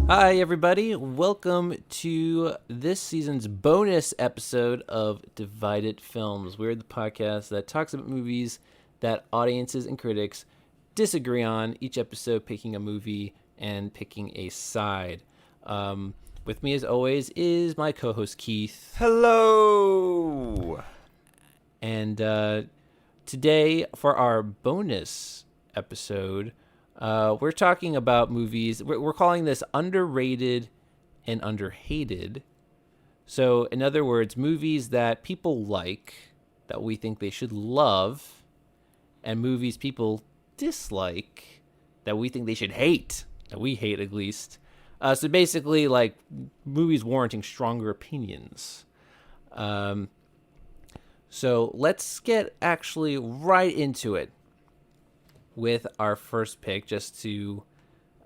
Hi, everybody. Welcome to this season's bonus episode of Divided Films. We're the podcast that talks about movies that audiences and critics disagree on, each episode picking a movie and picking a side. With me, as always, is my co-host, Keith. Hello! And today, for our bonus episode, we're talking about movies. We're calling this Underrated and Underhated. So, in other words, movies that people like, that we think they should love, and movies people dislike, that we think they should hate, that we hate at least. So basically, like, movies warranting stronger opinions. So let's get actually right into it with our first pick, just to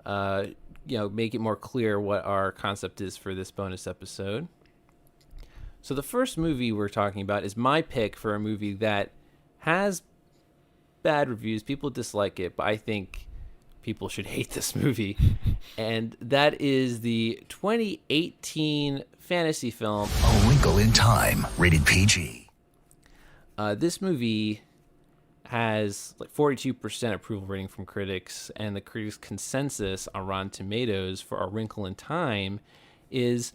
make it more clear what our concept is for this bonus episode. So the first movie we're talking about is my pick for a movie that has bad reviews. People dislike it, but I think people should hate this movie. And that is the 2018 fantasy film A Wrinkle in Time, rated PG. This movie has like 42% approval rating from critics, and the critics' consensus on Rotten Tomatoes for A Wrinkle in Time is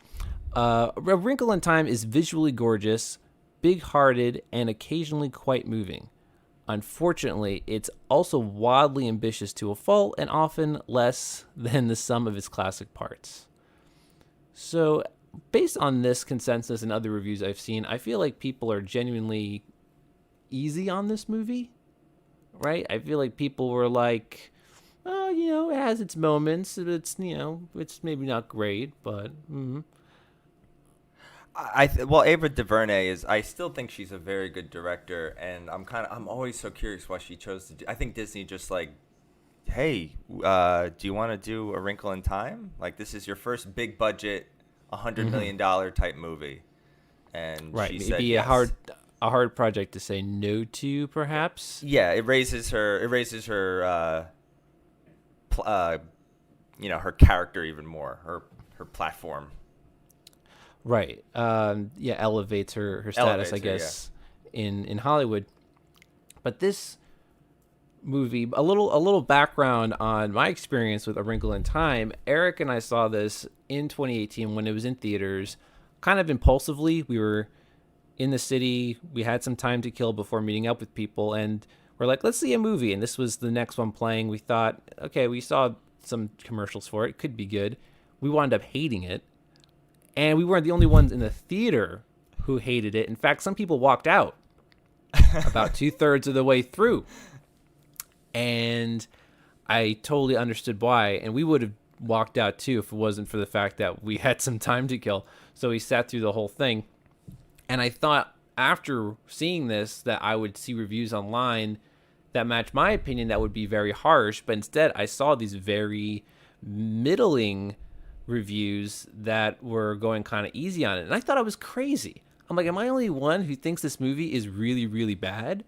A Wrinkle in Time is visually gorgeous, big-hearted, and occasionally quite moving. Unfortunately, it's also wildly ambitious to a fault and often less than the sum of its classic parts. So, based on this consensus and other reviews I've seen, I feel like people are genuinely easy on this movie, right? I feel like people were like, oh, it has its moments. It's, it's maybe not great, but... Ava DuVernay is. I still think she's a very good director, and I'm always so curious why she chose to do. I think Disney just like, hey, do you want to do A Wrinkle in Time? Like, this is your first big budget, $100 million type movie, and right, she maybe said yes. a hard project to say no to, perhaps. Yeah, it raises her. Her character even more. Her platform. Right. Elevates her status, I guess, in Hollywood. But this movie, a little background on my experience with A Wrinkle in Time. Eric and I saw this in 2018 when it was in theaters, kind of impulsively. We were in the city. We had some time to kill before meeting up with people, and we're like, let's see a movie. And this was the next one playing. We thought, okay, we saw some commercials for it. It could be good. We wound up hating it. And we weren't the only ones in the theater who hated it. In fact, some people walked out about 2/3 of the way through. And I totally understood why. And we would have walked out too if it wasn't for the fact that we had some time to kill. So we sat through the whole thing. And I thought after seeing this that I would see reviews online that matched my opinion that would be very harsh. But instead, I saw these very middling reviews that were going kind of easy on it, and I thought I was crazy. I'm like, am I only one who thinks this movie is really, really bad?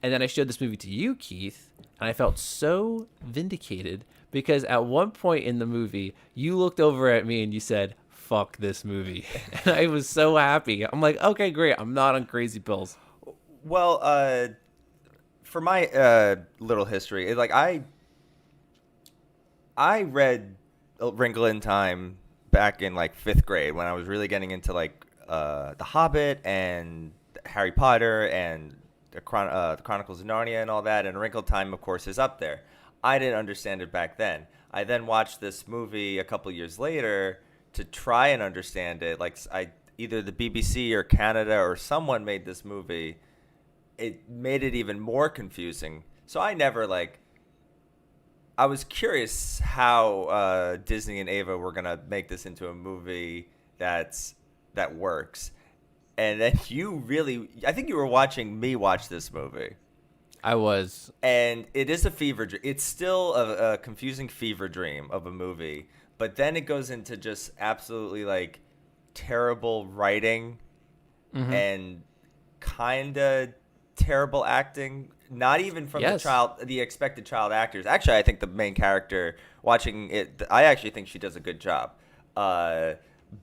And then I showed this movie to you, Keith, and I felt so vindicated because at one point in the movie, you looked over at me and you said, fuck this movie. And I was so happy. I'm like, okay, great. I'm not on crazy pills. Well, for my little history, like I read A Wrinkle in Time back in like 5th grade when I was really getting into like The Hobbit and Harry Potter and the Chronicles of Narnia and all that, and A Wrinkle in Time, of course, is up there. I didn't understand it back then. I then watched this movie a couple years later to try and understand it. Like either the BBC or Canada or someone made this movie. It made it even more confusing. So I never I was curious how Disney and Ava were gonna make this into a movie that works. And then I think you were watching me watch this movie. I was. And it is a fever dream. It's still a confusing fever dream of a movie. But then it goes into just absolutely terrible writing and kind of terrible acting. Not even from Yes. the expected child actors. Actually, I think the main character, watching it, I actually think she does a good job.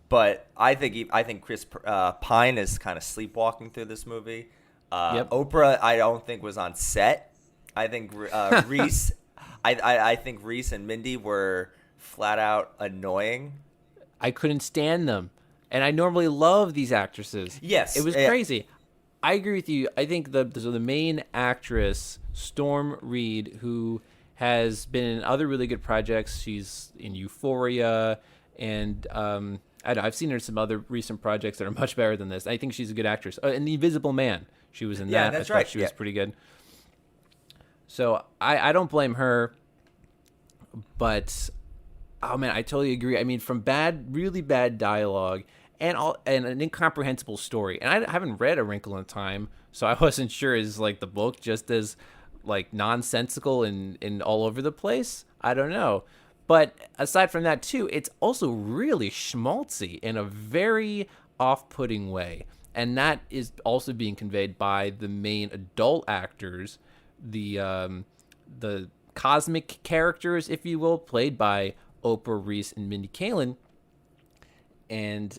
But I think Chris Pine is kind of sleepwalking through this movie. Yep. Oprah, I don't think was on set. I think Reese, I think Reese and Mindy were flat out annoying. I couldn't stand them. And I normally love these actresses. Yes. It was crazy. I agree with you. I think the main actress, Storm Reed, who has been in other really good projects. She's in Euphoria, and I don't know, I've seen her in some other recent projects that are much better than this. I think she's a good actress. In The Invisible Man, she was in that. Yeah, that's I right. thought she was pretty good. So I don't blame her, but oh man, I totally agree. I mean, from really bad dialogue and an incomprehensible story. And I haven't read A Wrinkle in Time, so I wasn't sure is like the book just as like nonsensical and all over the place. I don't know. But aside from that too, it's also really schmaltzy in a very off-putting way. And that is also being conveyed by the main adult actors, the cosmic characters, if you will, played by Oprah, Reese, and Mindy Kaling. And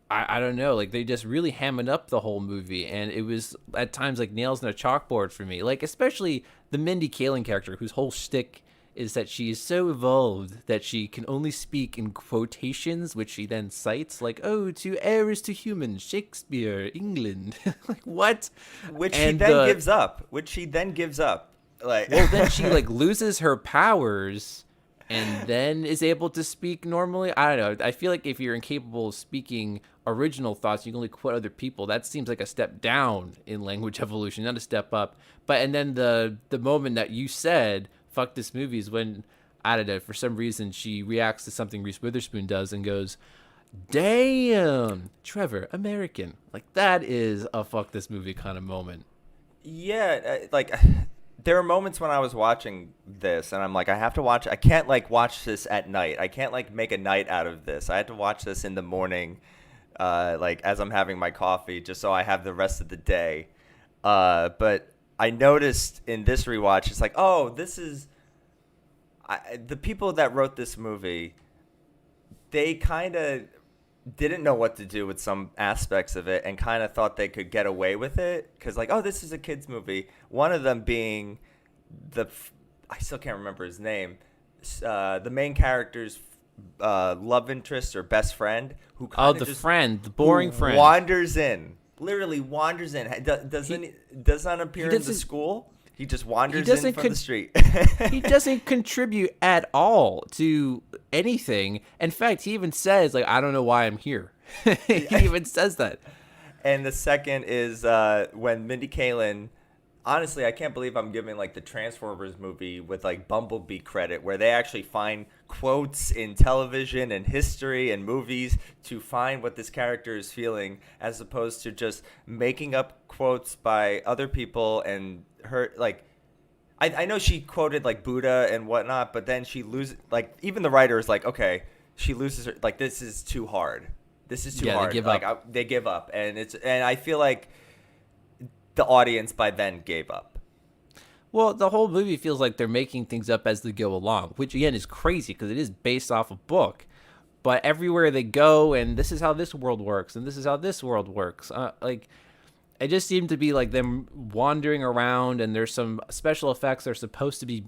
I don't know, like they just really hamming up the whole movie, and it was at times like nails in a chalkboard for me. Like especially the Mindy Kaling character, whose whole shtick is that she is so evolved that she can only speak in quotations, which she then cites, like, "Oh, to heirs to humans, Shakespeare, England." Like what? Which she then gives up. Like, well, then she like loses her powers and then is able to speak normally. I don't know. I feel like if you're incapable of speaking original thoughts, you can only quote other people. That seems like a step down in language evolution, not a step up. But and then the moment that you said, "Fuck this movie," is when, I don't know, for some reason she reacts to something Reese Witherspoon does and goes, "Damn, Trevor, American." Like that is a fuck this movie kind of moment. Yeah, like there were moments when I was watching this and I'm like, I have to watch. I can't like watch this at night. I can't like make a night out of this. I had to watch this in the morning, like as I'm having my coffee, just so I have the rest of the day. But I noticed in this rewatch, it's like, oh, this is the people that wrote this movie. They kind of didn't know what to do with some aspects of it and kind of thought they could get away with it because, like, oh, this is a kid's movie. One of them being I still can't remember his name, the main character's love interest or best friend, who kind of the boring friend, literally wanders in. Does not appear in the school. He just wanders in from the street. He doesn't contribute at all to anything. In fact, he even says, like, "I don't know why I'm here." He even says that. And the second is when Mindy Kaling. Honestly, I can't believe I'm giving like the Transformers movie with like Bumblebee credit, where they actually find quotes in television and history and movies to find what this character is feeling, as opposed to just making up quotes by other people and her. Like, I know she quoted like Buddha and whatnot, but then she loses. Like, even the writer is like, okay, she loses her. Like, this is too hard. This is too hard. They give up. They give up, and I feel like the audience by then gave up. Well, the whole movie feels like they're making things up as they go along, which again is crazy because it is based off a book. But everywhere they go, and this is how this world works, and this is how this world works. Like, it just seemed to be like them wandering around, and there's some special effects that are supposed to be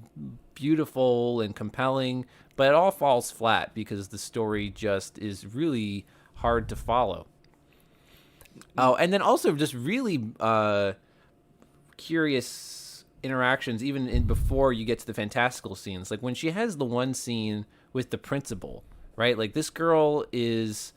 beautiful and compelling, but it all falls flat because the story just is really hard to follow. Oh, and then also just really curious interactions even in before you get to the fantastical scenes. Like when she has the one scene with the principal, right? Like this girl is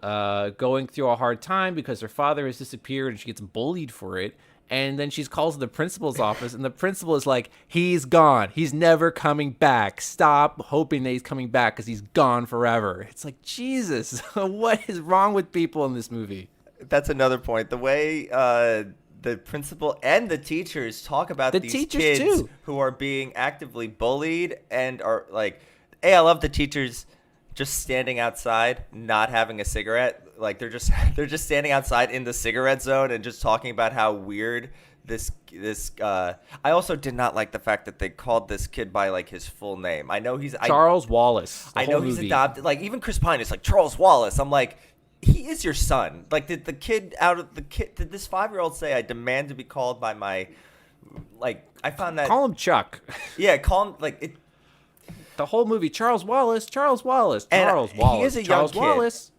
going through a hard time because her father has disappeared and she gets bullied for it. And then she calls the principal's office, and the principal is like, "He's gone. He's never coming back. Stop hoping that he's coming back because he's gone forever." It's like, Jesus, what is wrong with people in this movie? That's another point. The way the principal and the teachers talk about these kids too, who are being actively bullied and are like, hey, I love the teachers just standing outside, not having a cigarette. Like they're just standing outside in the cigarette zone and just talking about how weird I also did not like the fact that they called this kid by like his full name. I know he's Charles Wallace. I know he's adopted. Like even Chris Pine is like Charles Wallace. I'm like, he is your son. Like did this 5-year-old say, I demand to be called by my, like, I found that. Call him Chuck. Yeah, call him like it. The whole movie, Charles Wallace. He is a young kid. Wallace.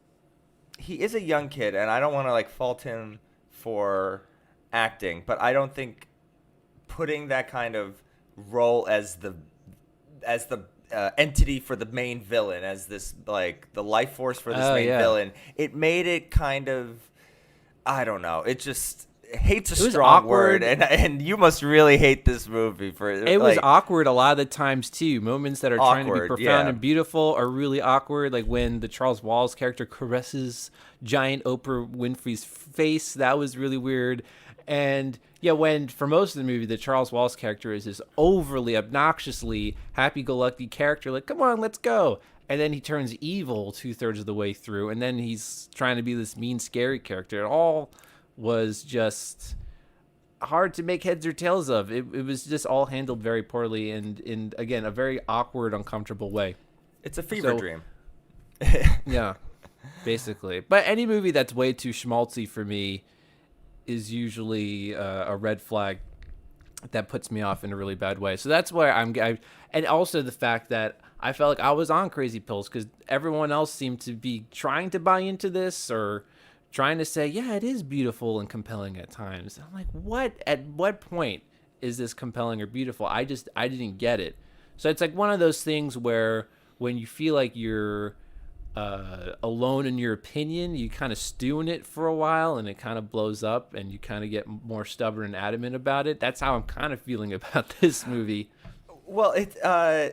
He is a young kid, and I don't want to like fault him for acting, but I don't think putting that kind of role as the entity for the main villain, as this like the life force for this villain, it made it kind of, I don't know. It just hate's a strong word, and you must really hate this movie for it. It was awkward a lot of the times too. Moments that are trying to be profound and beautiful are really awkward. Like when the Charles Wallace character caresses giant Oprah Winfrey's face, that was really weird. And yeah, when for most of the movie the Charles Wallace character is this overly obnoxiously happy-go-lucky character, like come on, let's go. And then he turns evil 2/3 of the way through, and then he's trying to be this mean, scary character. It all was just hard to make heads or tails of. It was just all handled very poorly and in, again, a very awkward, uncomfortable way. It's a fever dream. Yeah, basically. But any movie that's way too schmaltzy for me is usually a red flag that puts me off in a really bad way. So that's where and also the fact that I felt like I was on crazy pills because everyone else seemed to be trying to buy into this or trying to say, yeah, it is beautiful and compelling at times. I'm like, what? At what point is this compelling or beautiful? I didn't get it. So it's like one of those things where when you feel like you're alone in your opinion, you kind of stew in it for a while and it kind of blows up and you kind of get more stubborn and adamant about it. That's how I'm kind of feeling about this movie. Well, yeah,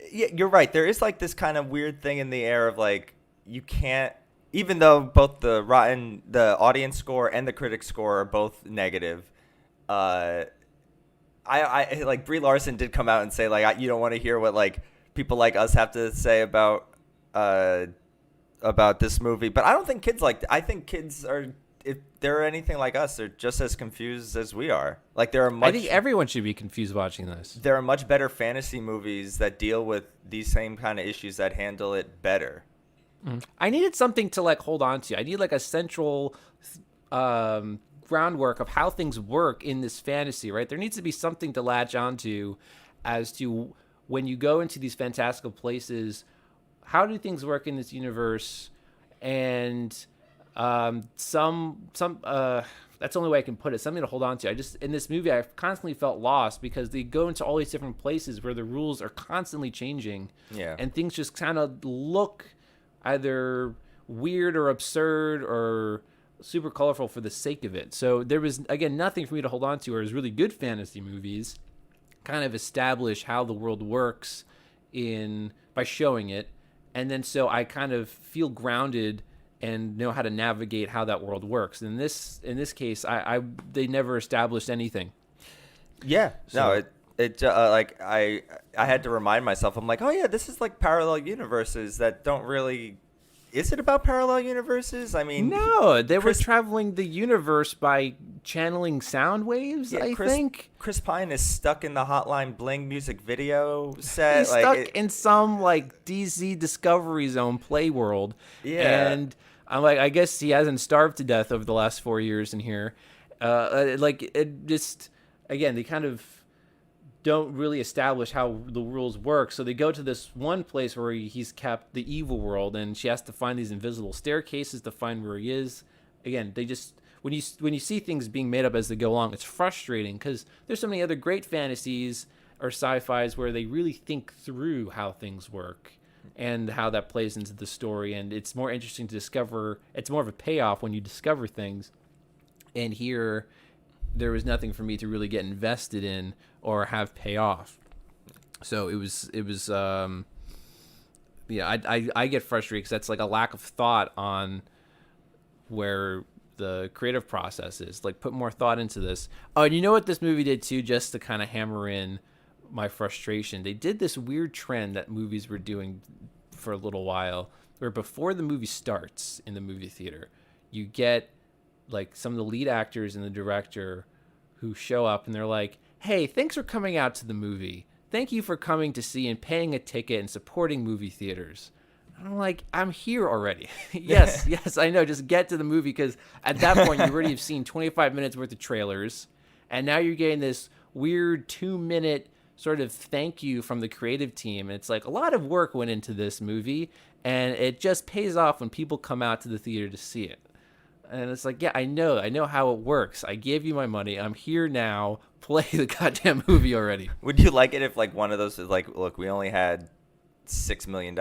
you're right. There is like this kind of weird thing in the air of like, you can't, even though both the audience score and the critic score are both negative, I like Brie Larson did come out and say like, you don't want to hear what like people like us have to say about this movie. But I don't think kids I think kids are, if they're anything like us, they're just as confused as we are. Like I think everyone should be confused watching this. There are much better fantasy movies that deal with these same kind of issues that handle it better. I needed something to like hold on to. I need like a central groundwork of how things work in this fantasy, right? There needs to be something to latch onto as to when you go into these fantastical places, how do things work in this universe? And that's the only way I can put it. Something to hold on to. In this movie, I constantly felt lost because they go into all these different places where the rules are constantly changing. Yeah. And things just kind of look either weird or absurd or super colorful for the sake of it. So there was, again, nothing for me to hold on to, whereas really good fantasy movies kind of establish how the world works by showing it. And then so I kind of feel grounded and know how to navigate how that world works. In this case, they never established anything. Yeah. So, like I had to remind myself. I'm like, oh yeah, this is like parallel universes that don't really. Is it about parallel universes? I mean, no. They were traveling the universe by channeling sound waves. I think Chris Pine is stuck in the Hotline Bling music video set. He's stuck in some like DC Discovery Zone play world. Yeah, and I'm like, I guess he hasn't starved to death over the last 4 years in here. Like it just, again, they kind of don't really establish how the rules work. So they go to this one place where he's kept, the evil world, and she has to find these invisible staircases to find where he is. Again, they just, when you see things being made up as they go along, it's frustrating because there's so many other great fantasies or sci-fis where they really think through how things work and how that plays into the story. And it's more interesting to discover. It's more of a payoff when you discover things. And here, there was nothing for me to really get invested in or have pay off. So it was I get frustrated because that's like a lack of thought on where the creative process is. Like, put more thought into this. Oh, and you know what this movie did too, just to kind of hammer in my frustration? They did this weird trend that movies were doing for a little while, where before the movie starts in the movie theater, you get like some of the lead actors and the director who show up and they're like, hey, thanks for coming out to the movie. Thank you for coming to see and paying a ticket and supporting movie theaters. And I'm like, I'm here already. yes, I know. Just get to the movie, because at that point you already have seen 25 minutes worth of trailers, and now you're getting this weird 2-minute sort of thank you from the creative team. And it's like, a lot of work went into this movie, and it just pays off when people come out to the theater to see it. And it's like, yeah, I know how it works. I gave you my money. I'm here now. Play the goddamn movie already. Would you like it if like one of those is like, look, we only had $6 million.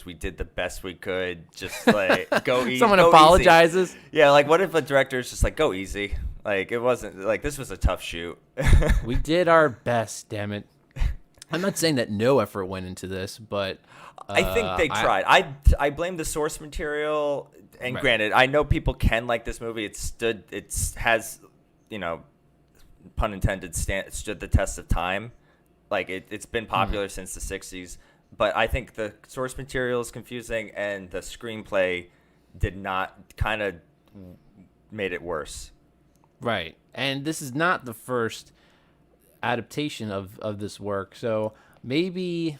We did the best we could. Just like go easy. Someone apologizes. Easy. Yeah, like what if a director is just like, go easy? Like it wasn't like, this was a tough shoot. We did our best, damn it. I'm not saying that no effort went into this, but I think they tried. I blame the source material. And right. Granted, I know people can like this movie. It has, you know, pun intended, stood the test of time. Like it's been popular since the 60s. But I think the source material is confusing, and the screenplay did not kind of made it worse. Right. And this is not the first adaptation of this work. So maybe,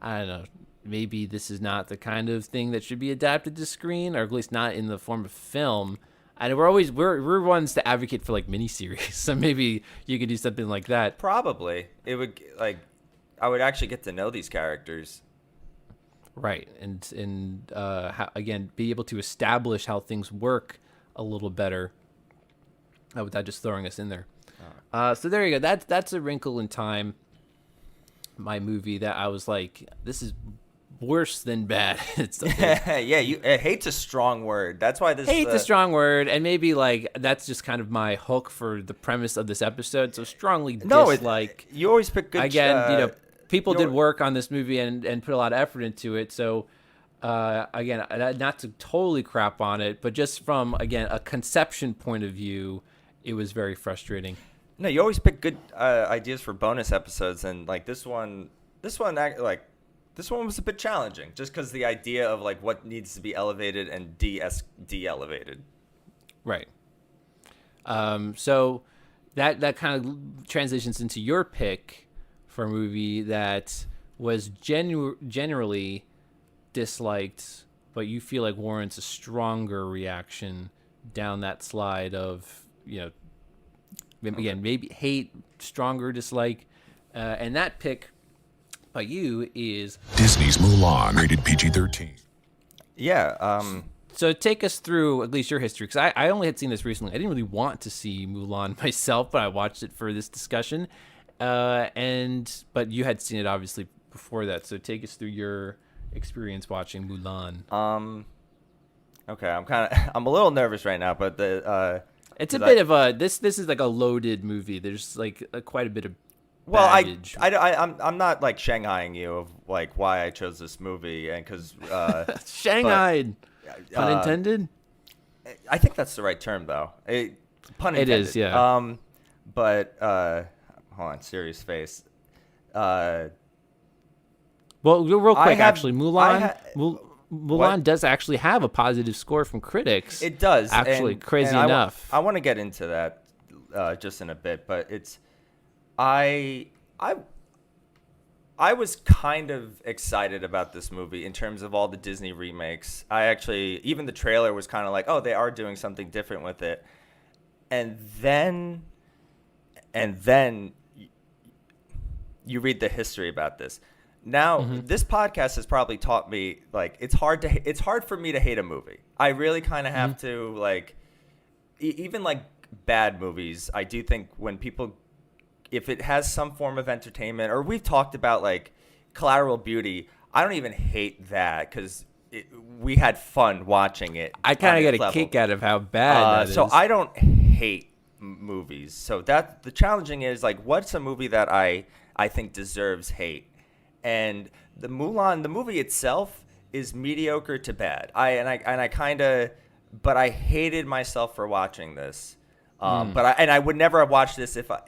I don't know, maybe this is not the kind of thing that should be adapted to screen, or at least not in the form of film. And we're ones to advocate for like miniseries. So maybe you could do something like that. Probably. It would I would actually get to know these characters. Right. And again, be able to establish how things work a little better without just throwing us in there. So there you go. That's A Wrinkle in Time, my movie that I was like, this is worse than bad. Hate's a strong word. That's why this hate's a strong word, and maybe like that's just kind of my hook for the premise of this episode. So strongly dislike. You always pick good. Again, people did work on this movie and put a lot of effort into it. So again, not to totally crap on it, but just from again a conception point of view, it was very frustrating. No, you always pick good ideas for bonus episodes, and like this one was a bit challenging, just because the idea of like what needs to be elevated and de-elevated. Right. So that kind of transitions into your pick for a movie that was generally disliked, but you feel like warrants a stronger reaction down that slide of, you know, again, maybe hate, stronger dislike. And that pick by you is Disney's Mulan, rated PG-13. Yeah. So take us through at least your history, because I only had seen this recently. I didn't really want to see Mulan myself, but I watched it for this discussion. But you had seen it obviously before that. So take us through your experience watching Mulan. Okay, I'm a little nervous right now, but it's a bit of a this is like a loaded movie. There's like quite a bit of baggage. I'm not like Shanghaiing you of like why I chose this movie, and because Shanghaied, pun intended. I think that's the right term though. Pun intended. It is, yeah. But hold on, serious face. Well, real quick, actually, Mulan does actually have a positive score from critics. It does. Actually, crazy enough. I want to get into that just in a bit, but it's I was kind of excited about this movie in terms of all the Disney remakes. Even the trailer was kind of like, oh, they are doing something different with it. And then you read the history about this. Now, this podcast has probably taught me, like, it's hard for me to hate a movie. I really kind of have to, like, even like bad movies. I do think when people, if it has some form of entertainment, or we've talked about like Collateral Beauty, I don't even hate that because we had fun watching it. I kind of get a kick out of how bad that is. So I don't hate movies. So that the challenging is like, what's a movie that I think deserves hate? And the movie itself is mediocre to bad. But I hated myself for watching this. But I would never have watched this if I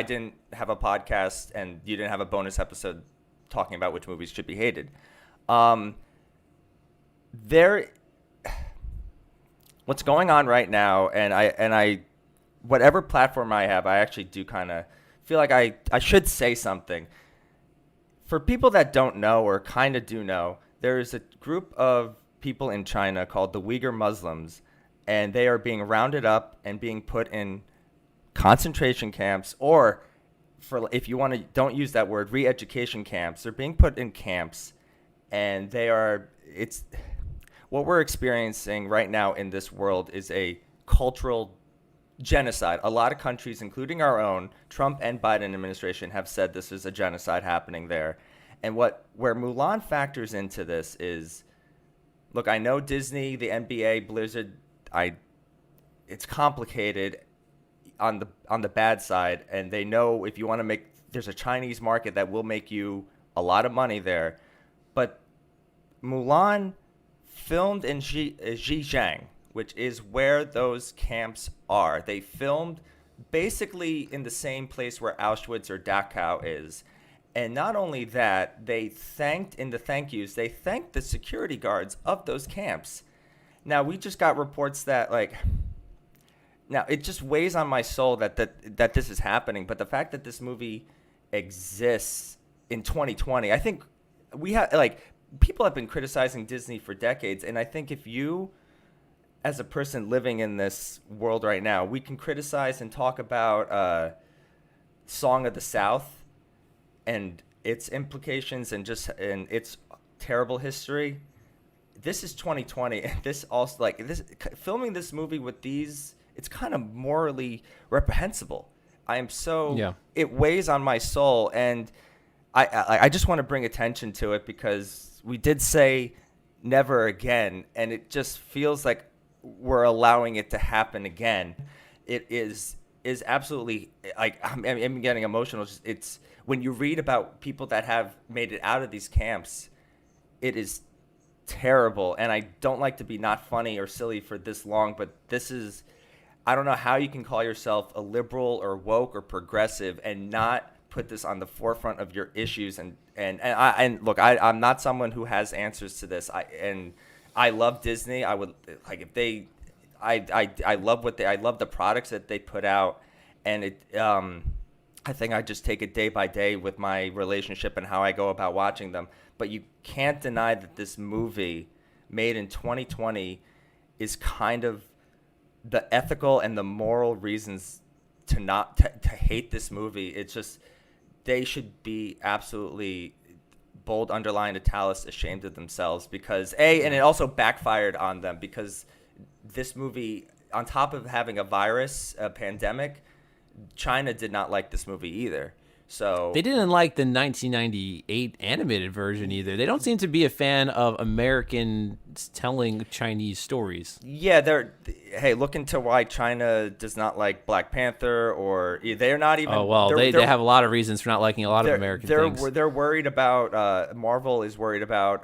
didn't have a podcast and you didn't have a bonus episode talking about which movies should be hated. What's going on right now, and whatever platform I have, I actually do kind of feel like I should say something. For people that don't know or kind of do know, there is a group of people in China called the Uyghur Muslims, and they are being rounded up and being put in concentration camps, or for if you want to, don't use that word, re-education camps. They're being put in camps, and it's what we're experiencing right now in this world is a cultural genocide. A lot of countries, including our own, Trump and Biden administration, have said this is a genocide happening there. And where Mulan factors into this is, look, I know Disney, the NBA, Blizzard, it's complicated on the bad side, and they know if you want to there's a Chinese market that will make you a lot of money there. But Mulan filmed in Xinjiang, which is where those camps are. They filmed basically in the same place where Auschwitz or Dachau is. And not only that, they thanked the security guards of those camps. Now, we just got reports that, now it just weighs on my soul that this is happening. But the fact that this movie exists in 2020, I think people have been criticizing Disney for decades. And I think if you, as a person living in this world right now, we can criticize and talk about Song of the South and its implications and its terrible history. This is 2020, and this also filming this movie with these, it's kind of morally reprehensible. It weighs on my soul, and I just want to bring attention to it because we did say never again, and it just feels like we're allowing it to happen again. It is absolutely, I'm getting emotional. It's when you read about people that have made it out of these camps, it is terrible. And I don't like to be not funny or silly for this long, but I don't know how you can call yourself a liberal or woke or progressive and not put this on the forefront of your issues. And look, I'm not someone who has answers to this. I love Disney. I would I love I love the products that they put out, and I think I just take it day by day with my relationship and how I go about watching them. But you can't deny that this movie, made in 2020, is kind of the ethical and the moral reasons to hate this movie. It's just, they should be absolutely bold, underlined, italicized, ashamed of themselves because and it also backfired on them because this movie, on top of having a virus, a pandemic, China did not like this movie either. So they didn't like the 1998 animated version either. They don't seem to be a fan of Americans telling Chinese stories. Yeah, look into why China does not like Black Panther, or they're not even. Oh well, they have a lot of reasons for not liking a lot of American things. They're worried about. Marvel is worried about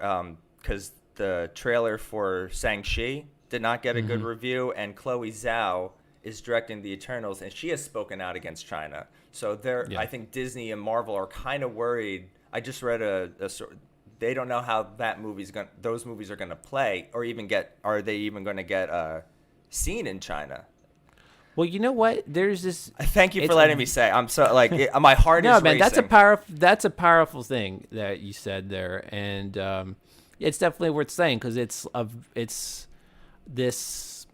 because the trailer for Shang-Chi did not get a good review, and Chloe Zhao is directing the Eternals, and she has spoken out against China. So I think Disney and Marvel are kind of worried. I just read they don't know how those movies are gonna play, or are they even gonna get seen in China? Well, you know what? There's this. Thank you for letting me say. I'm so my heart is racing. No, man, that's a powerful thing that you said there, and it's definitely worth saying because it's this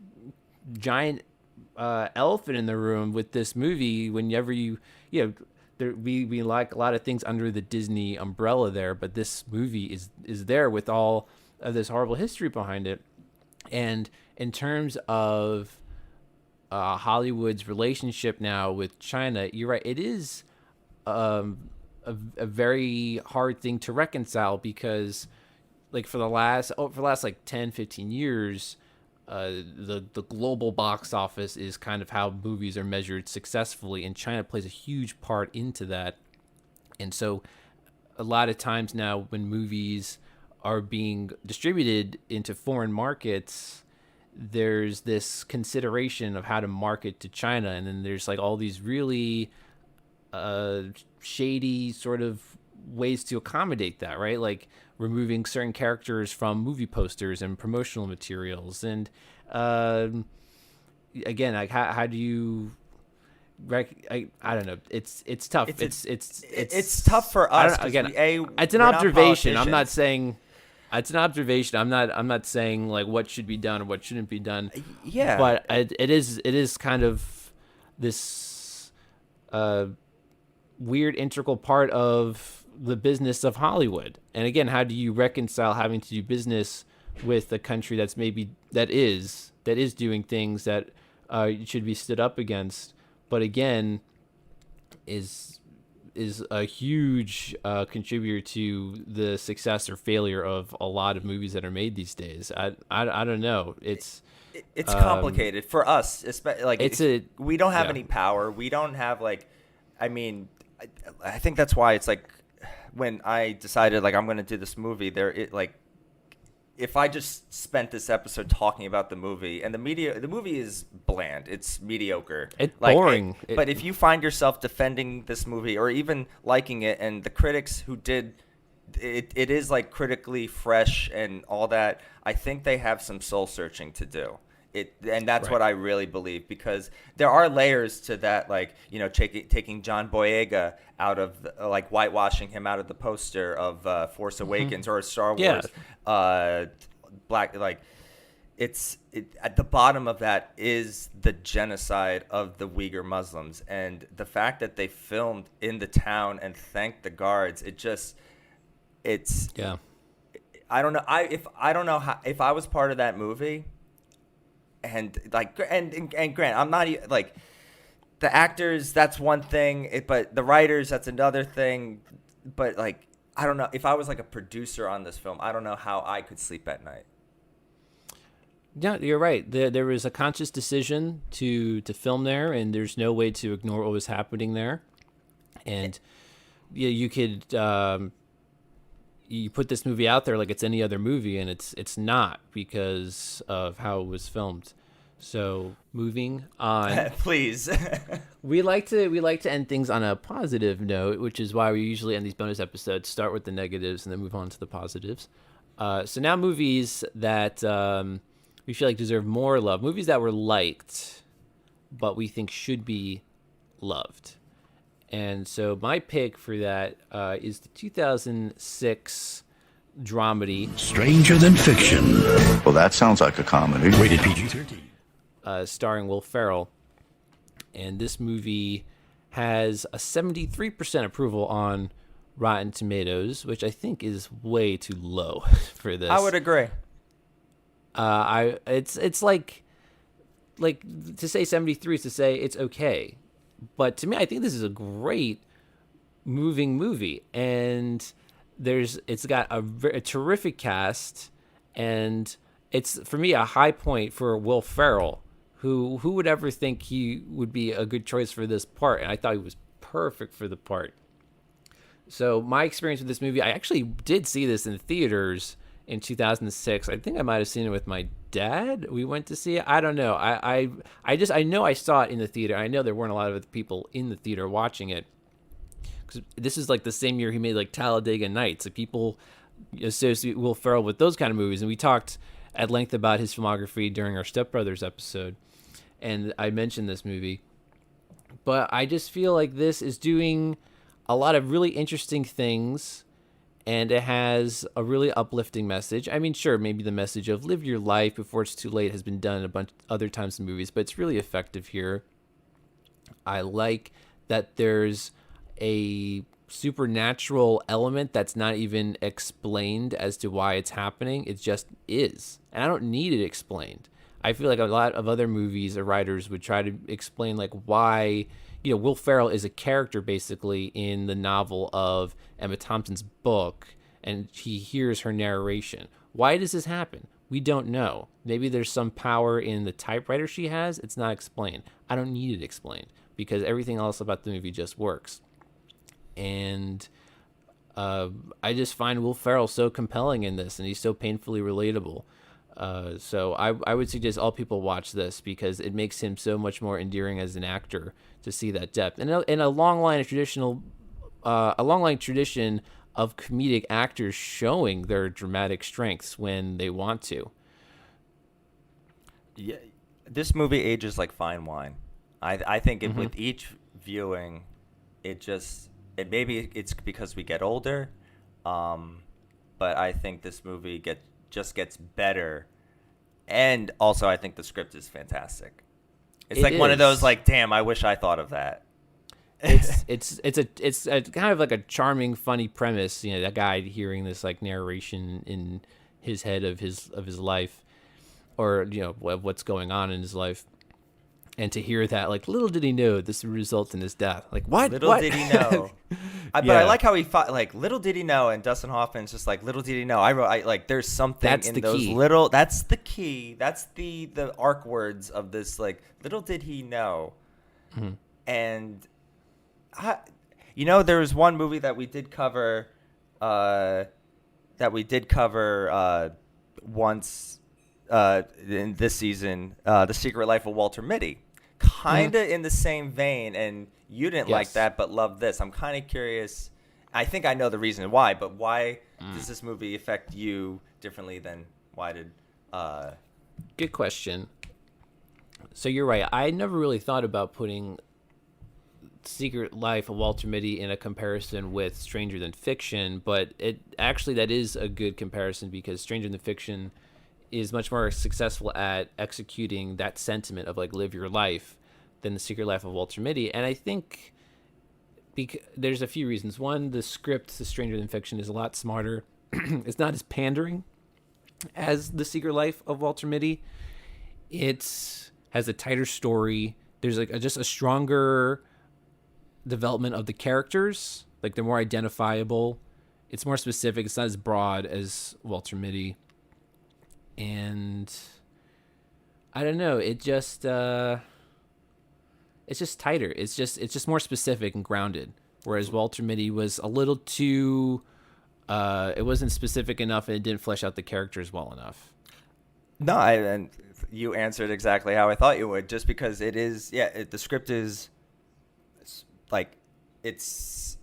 giant elephant in the room with this movie. Whenever we like a lot of things under the Disney umbrella there, but this movie is there with all of this horrible history behind it. And in terms of Hollywood's relationship now with China, you're right. It is a very hard thing to reconcile because, for the last 10, 15 years. The global box office is kind of how movies are measured successfully, and China plays a huge part into that. And so a lot of times now when movies are being distributed into foreign markets, there's this consideration of how to market to China, and then there's all these really shady sort of ways to accommodate that, right? Like removing certain characters from movie posters and promotional materials. And again, how do you I don't know. It's tough. It's tough for us. Again, it's an observation. I'm not saying it's an observation. I'm not saying like what should be done or what shouldn't be done. Yeah, but it is kind of this weird integral part of the business of Hollywood. And again, how do you reconcile having to do business with a country that is doing things that should be stood up against, but again is a huge contributor to the success or failure of a lot of movies that are made these days. I don't know. It's complicated for us, especially like we don't have yeah. any power. We don't have I mean, I think that's why it's like when I decided like I'm going to do this movie, if I just spent this episode talking about the movie, and the movie is bland, it's mediocre, it's boring. But if you find yourself defending this movie or even liking it, and the critics who did it is like critically fresh and all that, I think they have some soul searching to do. And that's right. what I really believe, because there are layers to that, like, you know, taking John Boyega out of whitewashing him out of the poster of Force Awakens or Star Wars. Yeah. At the bottom of that is the genocide of the Uyghur Muslims, and the fact that they filmed in the town and thanked the guards. I don't know if I was part of that movie. And Grant, I'm not like the actors. That's one thing, but the writers, that's another thing. But like, I don't know if I was like a producer on this film. I don't know how I could sleep at night. Yeah, you're right. There was a conscious decision to film there, and there's no way to ignore what was happening there. And yeah, you could you put this movie out there like it's any other movie, and it's not, because of how it was filmed. So moving on, please. we like to end things on a positive note, which is why we usually end these bonus episodes, start with the negatives and then move on to the positives. So now movies that we feel like deserve more love, movies that were liked but we think should be loved. And so my pick for that is the 2006 dramedy Stranger Than Fiction. Well, that sounds like a comedy. Rated PG-13. Starring Will Ferrell. And this movie has a 73% approval on Rotten Tomatoes, which I think is way too low for this. I would agree. It's like to say 73 is to say it's okay. But to me, I think this is a great moving movie, and it's got a terrific cast, and it's, for me, a high point for Will Ferrell, who would ever think he would be a good choice for this part, and I thought he was perfect for the part. So my experience with this movie, I actually did see this in theaters in 2006. I think I might have seen it with my dad. We went to see it. I don't know. I know I saw it in the theater. I know there weren't a lot of other people in the theater watching it, because this is like the same year he made like Talladega Nights. Like, people associate Will Ferrell with those kind of movies, and we talked at length about his filmography during our Step Brothers episode, and I mentioned this movie. But I just feel like this is doing a lot of really interesting things, and it has a really uplifting message. I mean, sure, maybe the message of live your life before it's too late has been done a bunch other times in movies, but it's really effective here. I like that there's a supernatural element that's not even explained as to why it's happening. It just is. And I don't need it explained. I feel like a lot of other movies or writers would try to explain like why, Will Ferrell is a character basically in the novel of Emma Thompson's book, and he hears her narration. Why does this happen? We don't know. Maybe there's some power in the typewriter she has. It's not explained. I don't need it explained, because everything else about the movie just works. And I just find Will Ferrell so compelling in this, and he's so painfully relatable. So I would suggest all people watch this, because it makes him so much more endearing as an actor to see that depth. And a long line tradition of comedic actors showing their dramatic strengths when they want to. Yeah, this movie ages like fine wine. I think with each viewing, maybe it's because we get older, but I think this movie just gets better, and also I think the script is fantastic. It's like one of those like, damn, I wish I thought of that. It's a kind of like a charming, funny premise. You know, that guy hearing this like narration in his head of his life, or you know what's going on in his life, and to hear that, like, little did he know this would result in his death. Like, what? Little did he know. But I like how he fought. Like, little did he know, and Dustin Hoffman's just like, little did he know. Like, there's something that's in the those key. little. That's the key. That's the arc words of this. Like, little did he know, and. There was one movie that we did cover, once in this season, The Secret Life of Walter Mitty. Kind of in the same vein, and you didn't like that, but loved this. I'm kind of curious. I think I know the reason why, but why does this movie affect you differently than why did... Good question. So you're right. I never really thought about putting Secret Life of Walter Mitty in a comparison with Stranger Than Fiction, but that is a good comparison, because Stranger Than Fiction is much more successful at executing that sentiment of like live your life than The Secret Life of Walter Mitty. And I think there's a few reasons. One, the script to Stranger Than Fiction is a lot smarter. It's not as pandering as The Secret Life of Walter Mitty. It has a tighter story. There's like just a stronger development of the characters. Like, they're more identifiable. It's more specific. It's not as broad as Walter Mitty. And I don't know. It's just tighter. It's just more specific and grounded. Whereas Walter Mitty was a little too. It wasn't specific enough, and it didn't flesh out the characters well enough. No, and you answered exactly how I thought you would. Just because it is, the script is. Like, it's,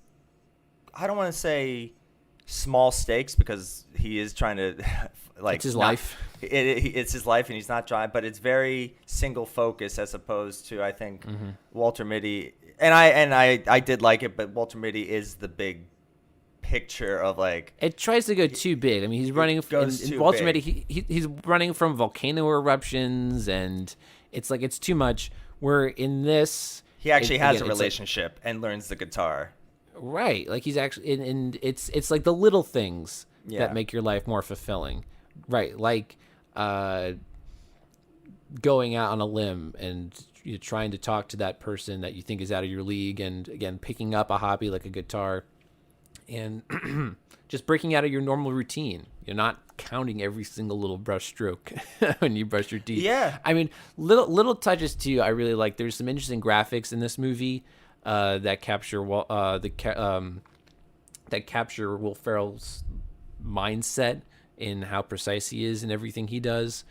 I don't want to say small stakes, because he is trying to, like, it's his life. It's his life, and he's not trying, but it's very single focus, as opposed to, I think, Walter Mitty. And I did like it, but Walter Mitty is the big picture of, like, it tries to go too big. I mean, he's running in Walter Mitty. He's running from volcano eruptions, and it's like it's too much. Where in this. He actually has a relationship and learns the guitar. Right. Like, he's actually... And it's like the little things that make your life more fulfilling. Right. Like going out on a limb and you're trying to talk to that person that you think is out of your league, and, again, picking up a hobby like a guitar, and just breaking out of your normal routine. You're not counting every single little brush stroke when you brush your teeth. Yeah. I mean, little touches too. I really like. There's some interesting graphics in this movie that capture that capture Will Ferrell's mindset in how precise he is in everything he does.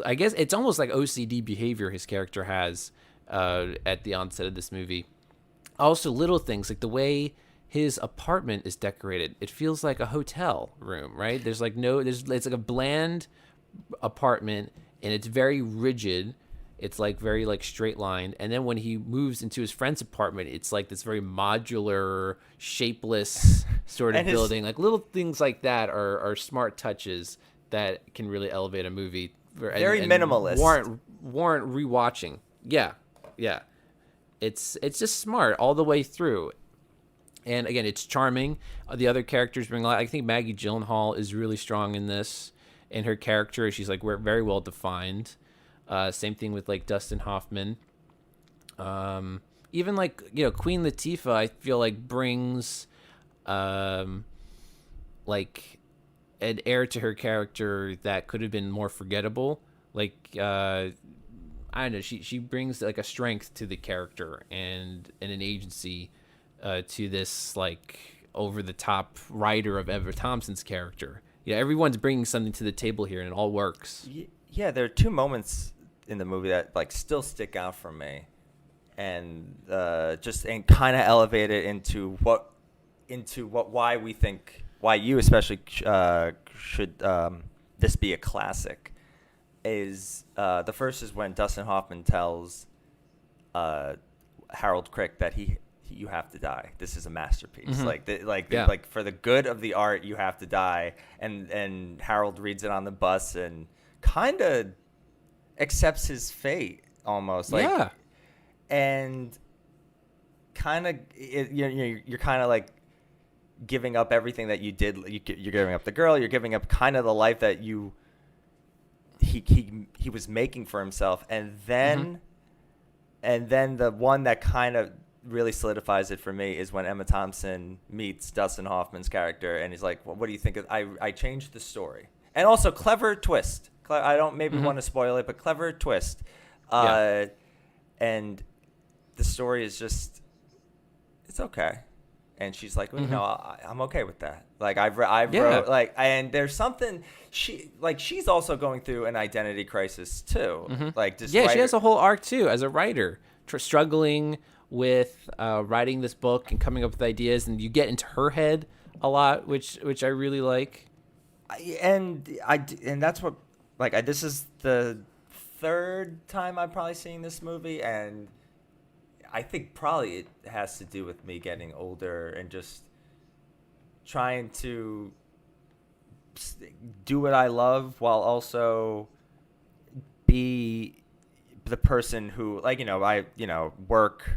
I guess it's almost like OCD behavior his character has at the onset of this movie. Also, little things like the way his apartment is decorated. It feels like a hotel room, right? It's like a bland apartment, and it's very rigid. It's like very like straight lined. And then when he moves into his friend's apartment, it's like this very modular, shapeless sort of building. Like, little things like that are smart touches that can really elevate a movie. Very minimalist. Warrant rewatching. Yeah. It's just smart all the way through. And again, it's charming. The other characters bring a lot. I think Maggie Gyllenhaal is really strong in this. In her character, she's like very well defined. Same thing with like Dustin Hoffman. Even like, Queen Latifah, I feel like brings like an air to her character that could have been more forgettable. Like I don't know, she brings like a strength to the character and an agency to this like over the top writer of Emma Thompson's character. Everyone's bringing something to the table here, and it all works. Yeah, there are two moments in the movie that like still stick out for me, and kind of elevate it into why we think, why you especially should this be a classic. Is the first is when Dustin Hoffman tells Harold Crick that you have to die. This is a masterpiece. Yeah. Like for the good of the art, you have to die. And Harold reads it on the bus and kind of accepts his fate almost. Like, yeah. And kind of you're kind of like giving up everything that you did. You're giving up the girl. You're giving up kind of the life that he was making for himself, and then the one that kind of really solidifies it for me is when Emma Thompson meets Dustin Hoffman's character, and he's like, well, "What do you think of?" I changed the story, and also clever twist. I don't maybe want to spoil it, but clever twist. And the story is just, it's okay. And she's like, well, I'm okay with that. Like I wrote like, and there's something she's also going through an identity crisis too. Like just she has a whole arc too as a writer, struggling with writing this book and coming up with ideas, and you get into her head a lot, which I really like. And that's what this is the third time I'm probably seeing this movie, and I think probably it has to do with me getting older and just trying to do what I love while also be the person who, work,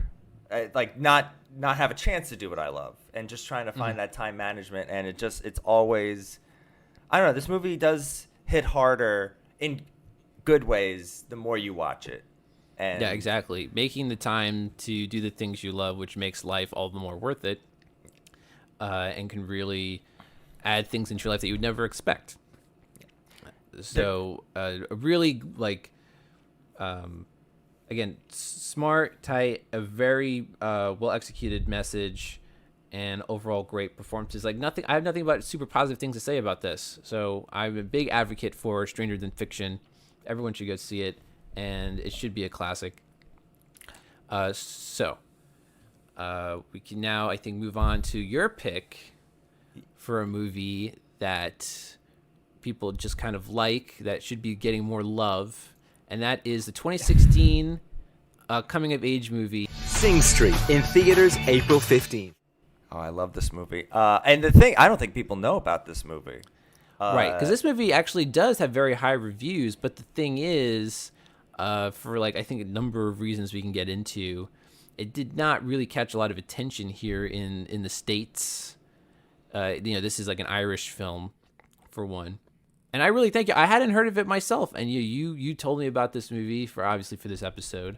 not have a chance to do what I love, and just trying to find that time management. And it's always, I don't know, this movie does hit harder in good ways the more you watch it. And yeah, exactly. Making the time to do the things you love, which makes life all the more worth it, and can really add things into your life that you would never expect. So, really, again, smart, tight, a very well-executed message, and overall great performances. I have nothing but super positive things to say about this. So, I'm a big advocate for Stranger Than Fiction. Everyone should go see it. And it should be a classic. So we can now, I think, move on to your pick for a movie that people just kind of that should be getting more love, and that is the 2016 coming-of-age movie Sing Street, in theaters April 15th. Oh, I love this movie. And the thing, I don't think people know about this movie. Right, because this movie actually does have very high reviews, but the thing is, for I think a number of reasons we can get into, it did not really catch a lot of attention here in the States. This is like an Irish film, for one, and I really thank you. I hadn't heard of it myself, and you told me about this movie for this episode,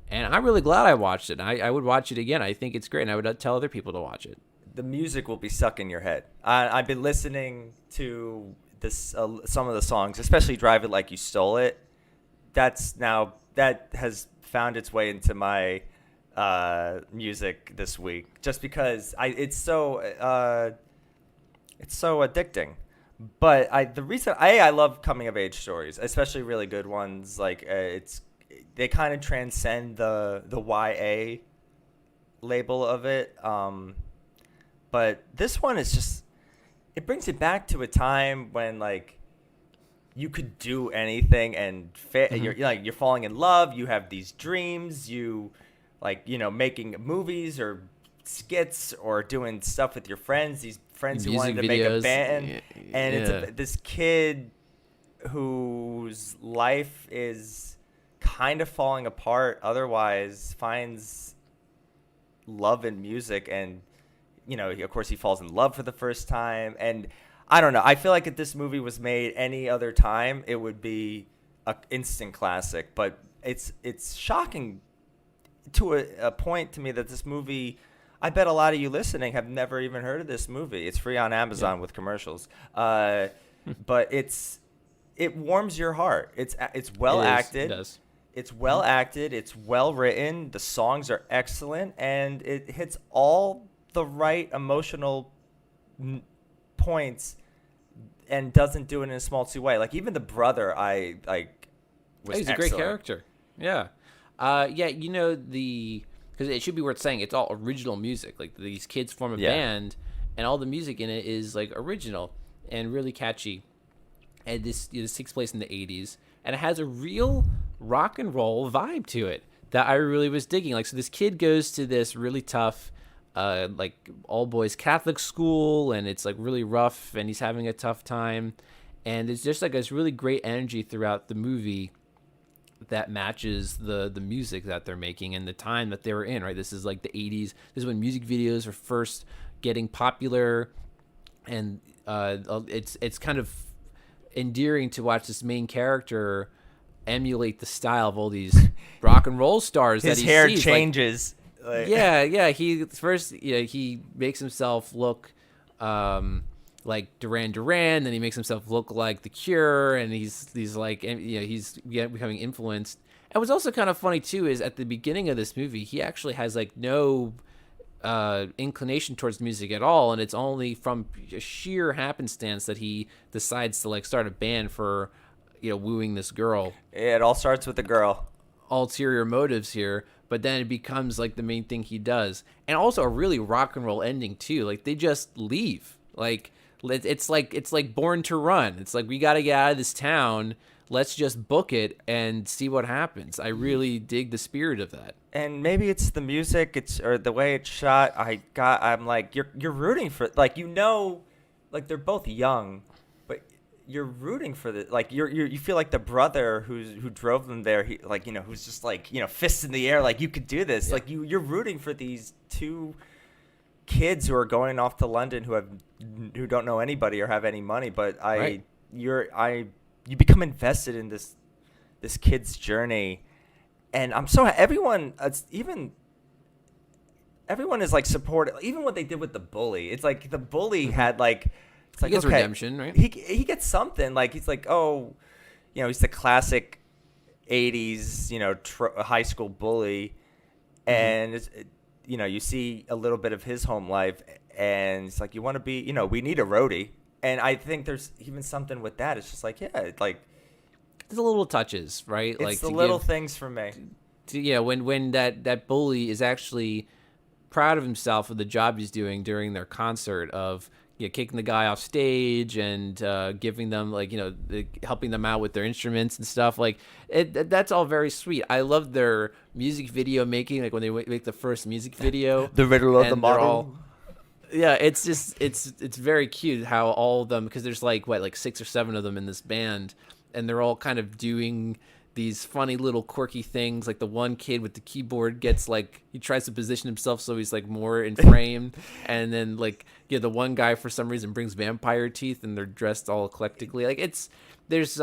and I'm really glad I watched it. I would watch it again. I think it's great, and I would tell other people to watch it. The music will be stuck in your head. I've been listening to this some of the songs, especially "Drive It Like You Stole It." That has found its way into my music this week, just because it's so addicting. But I love coming of age stories, especially really good ones. They kind of transcend the YA label of it. But this one is just, it brings it back to a time when you could do anything and you're falling in love. You have these dreams. You making movies or skits or doing stuff with your friends. These friends who wanted to make a band, and it's this kid whose life is kind of falling apart. Otherwise, finds love in music, and of course, he falls in love for the first time. And I don't know. I feel like if this movie was made any other time, it would be an instant classic. But it's shocking to a point to me that this movie, I bet a lot of you listening have never even heard of this movie. It's free on Amazon with commercials. But it warms your heart. It's well acted. It does. It's well acted. It's well written. The songs are excellent, and it hits all the right emotional points, and doesn't do it in a schmaltzy way. Even the brother, was he's excellent. a great character. Yeah. Because it should be worth saying, it's all original music. These kids form a band, and all the music in it is original and really catchy. And this takes place in the 80s, and it has a real rock and roll vibe to it. that I really was digging. Like, so this kid goes to this really tough, like all boys Catholic school, and it's like really rough, and he's having a tough time, and it's just like this really great energy throughout the movie that matches the music that they're making and the time that they were in, right? This is like the 80s. This is when music videos were first getting popular, and it's kind of endearing to watch this main character emulate the style of all these rock and roll stars. His that he hair sees. changes. Yeah. He first, he makes himself look like Duran Duran, then he makes himself look like The Cure, and he's like, he's becoming influenced. And what's also kind of funny too is at the beginning of this movie, he actually has like no inclination towards music at all, and it's only from sheer happenstance that he decides to like start a band for wooing this girl. Yeah, it all starts with the girl. Ulterior motives here, but then it becomes like the main thing he does. And also a really rock and roll ending too. Like they just leave. Like it's like Born to Run. It's like, we got to get out of this town. Let's just book it and see what happens. I really dig the spirit of that. And maybe it's the music, or the way it's shot. I'm like, you're rooting for, like, like they're both young, but you're rooting for the, like, you feel like the brother who drove them there, who's just like, fists in the air, like, you could do this. Yeah. Like you're rooting for these two kids who are going off to London who don't know anybody or have any money, but you become invested in this kid's journey. And I'm so everyone is like supportive. Even what they did with the bully, it's like the bully had like, it's like, he gets okay, redemption, right? He gets something. Like he's like, oh, he's the classic 80s high school bully, and it's, you see a little bit of his home life, and it's like, you want to be, we need a roadie. And I think there's even something with that. It's just like, yeah, like, it's the little touches, right? It's like the little things for me. When that bully is actually proud of himself for the job he's doing during their concert of kicking the guy off stage and giving them helping them out with their instruments and stuff. Like that's all very sweet. I love their music video making, like when they make the first music video. The riddle of the model. Yeah, it's just it's very cute how all of them, because there's like 6 or 7 of them in this band, and they're all kind of doing these funny little quirky things. Like the one kid with the keyboard gets he tries to position himself so he's like more in frame, and then the one guy for some reason brings vampire teeth, and they're dressed all eclectically. Like there's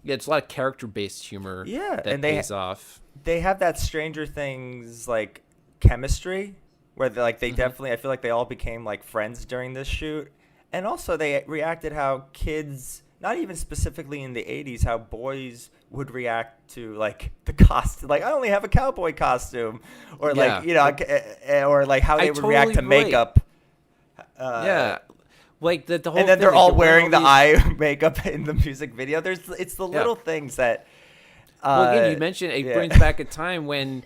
it's a lot of character based humor. Yeah, that and pays off. They have that Stranger Things like chemistry where they definitely, I feel like they all became like friends during this shoot, and also they reacted how kids, not even specifically in the 80s, how boys would react to like the costume. Like, I only have a cowboy costume, or or like how they would react to makeup. Like the whole. And then they're all wearing the eye makeup in the music video. It's the little things that. Well, again, you mentioned it brings back a time when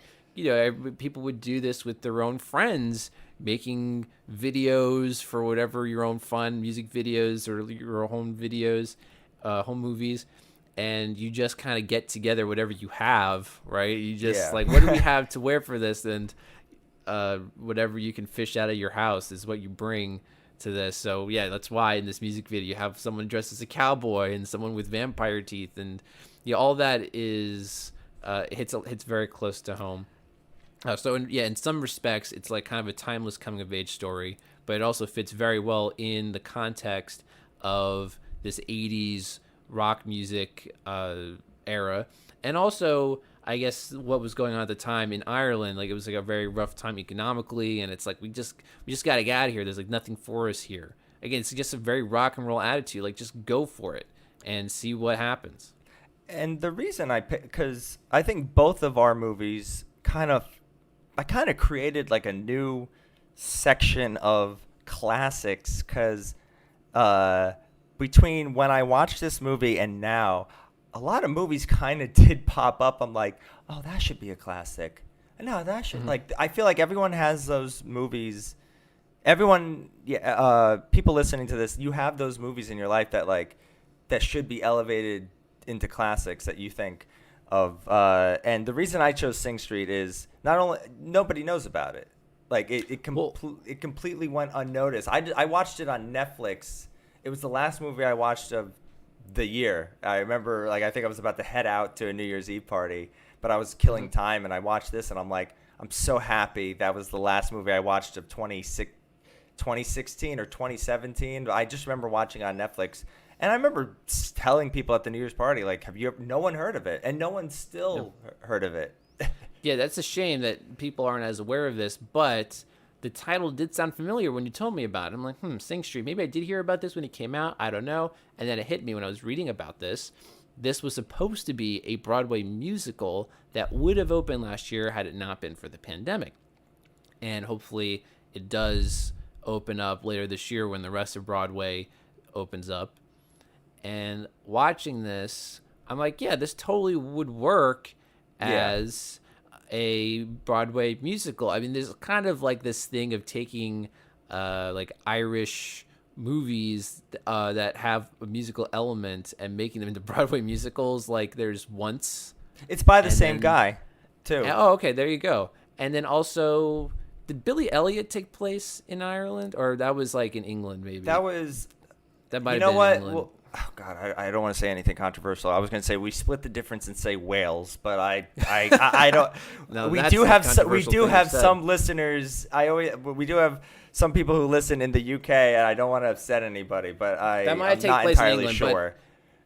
people would do this with their own friends, making videos for whatever your own fun, music videos or your home videos, home movies, and you just kind of get together whatever you have, right? You just what do we have to wear for this, and whatever you can fish out of your house is what you bring to this. So yeah, that's why in this music video you have someone dressed as a cowboy and someone with vampire teeth, and all that is hits very close to home. So in some respects, it's like kind of a timeless coming of age story, but it also fits very well in the context of this 80s rock music era. And also, I guess what was going on at the time in Ireland, like it was like a very rough time economically, and it's like we just got to get out of here. There's like nothing for us here. Again, it's just a very rock and roll attitude. Like just go for it and see what happens. And the reason I picked, because I think both of our movies I kind of created like a new section of classics, because between when I watched this movie and now, a lot of movies kind of did pop up. I'm like, oh, that should be a classic. No, that should I feel like everyone has those movies. Everyone, people listening to this, you have those movies in your life that should be elevated into classics that you think. And the reason I chose Sing Street is not only nobody knows about it, like it completely went unnoticed. I watched it on Netflix. It was the last movie I watched of the year. I remember, like, I think I was about to head out to a New Year's Eve party, but I was killing time, and I watched this, and I'm like, I'm so happy that was the last movie I watched of 2016 or 2017. I just remember watching it on Netflix. And I remember telling people at the New Year's party, like, no one heard of it? And no one still heard of it. Yeah, that's a shame that people aren't as aware of this, but the title did sound familiar when you told me about it. I'm like, Sing Street. Maybe I did hear about this when it came out. I don't know. And then it hit me when I was reading about this. This was supposed to be a Broadway musical that would have opened last year had it not been for the pandemic. And hopefully it does open up later this year when the rest of Broadway opens up. And watching this, I'm like, yeah, this totally would work as a Broadway musical. I mean, there's kind of like this thing of taking like Irish movies that have a musical element and making them into Broadway musicals. Like there's Once. It's by the same guy, too. Oh, okay, there you go. And then also, did Billy Elliot take place in Ireland? Or that was like in England, maybe? That might have been in England. Well, oh God, I don't want to say anything controversial. I was going to say we split the difference and say Wales, but I don't. No, we do have some listeners. We do have some people who listen in the UK, and I don't want to upset anybody, but I'm not entirely sure.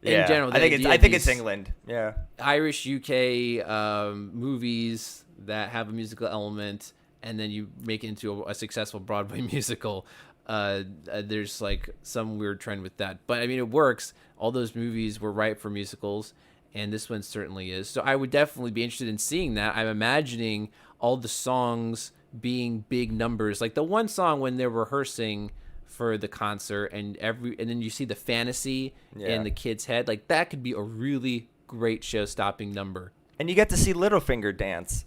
In general, I think it's England. Yeah, Irish UK movies that have a musical element, and then you make it into a successful Broadway musical. There's like some weird trend with that, but I mean it works. All those movies were ripe for musicals, and this one certainly is. So I would definitely be interested in seeing that. I'm imagining all the songs being big numbers, like the one song when they're rehearsing for the concert, and then you see the fantasy in the kid's head. Like that could be a really great show-stopping number. And you get to see Littlefinger dance.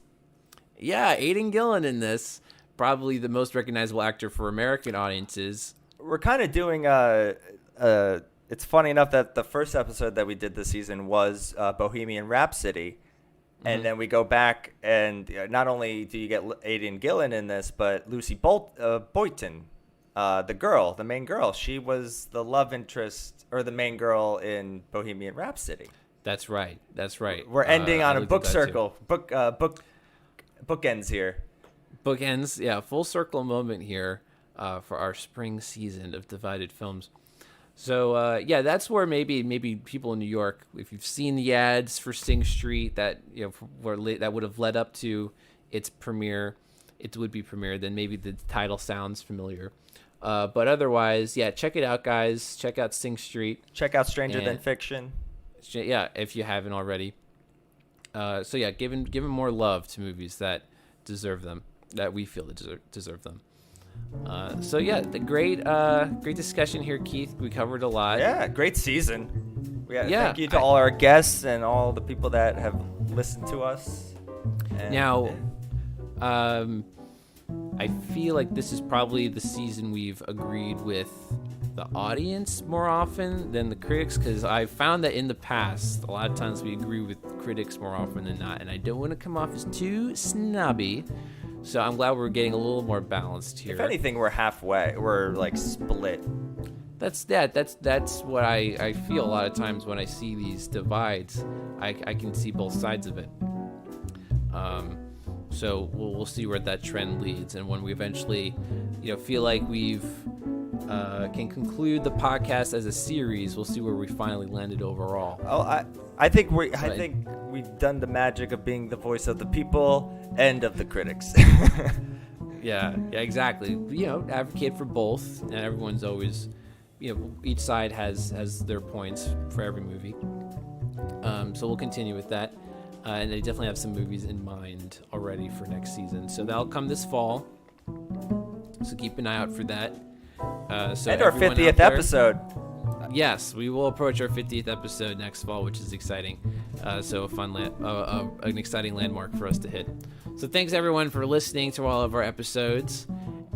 Yeah, Aidan Gillen in this. Probably the most recognizable actor for American audiences. We're kind of doing it's funny enough that the first episode that we did this season was Bohemian Rhapsody. And then we go back, and not only do you get Aidan Gillen in this, but Lucy Boynton, the main girl. She was the love interest, or the main girl in Bohemian Rhapsody. That's right. We're ending on a book circle. Bookends here. Bookends, yeah, full circle moment here for our spring season of Divided Films. So that's where maybe people in New York, if you've seen the ads for Sing Street that that would have led up to its premiere, then maybe the title sounds familiar. But otherwise, check it out, guys. Check out Sing Street. Check out Stranger Than Fiction. Yeah, if you haven't already. Giving more love to movies that deserve them, that we feel that deserve them. The great discussion here, Keith. We covered a lot. Yeah, great season. Thank you to all our guests and all the people that have listened to us. I feel like this is probably the season we've agreed with the audience more often than the critics, because I found that in the past, a lot of times we agree with critics more often than not, and I don't want to come off as too snobby. So I'm glad we're getting a little more balanced here. If anything, we're halfway. We're like split. That's what I feel a lot of times when I see these divides. I can see both sides of it. So we'll see where that trend leads, and when we eventually, feel like we've can conclude the podcast as a series, we'll see where we finally landed overall. Oh, I think we've done the magic of being the voice of the people and of the critics. Yeah, exactly. Advocate for both, and everyone's always, each side has their points for every movie. So we'll continue with that. And they definitely have some movies in mind already for next season. So that'll come this fall. So keep an eye out for that. And our 50th episode. Yes, we will approach our 50th episode next fall, which is exciting. So an exciting landmark for us to hit. So thanks everyone for listening to all of our episodes.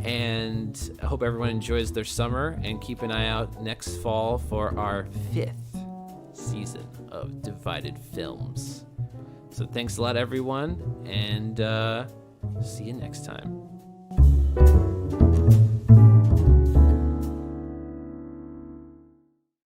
And I hope everyone enjoys their summer, and keep an eye out next fall for our 5th season of Divided Films. So thanks a lot, everyone, and see you next time.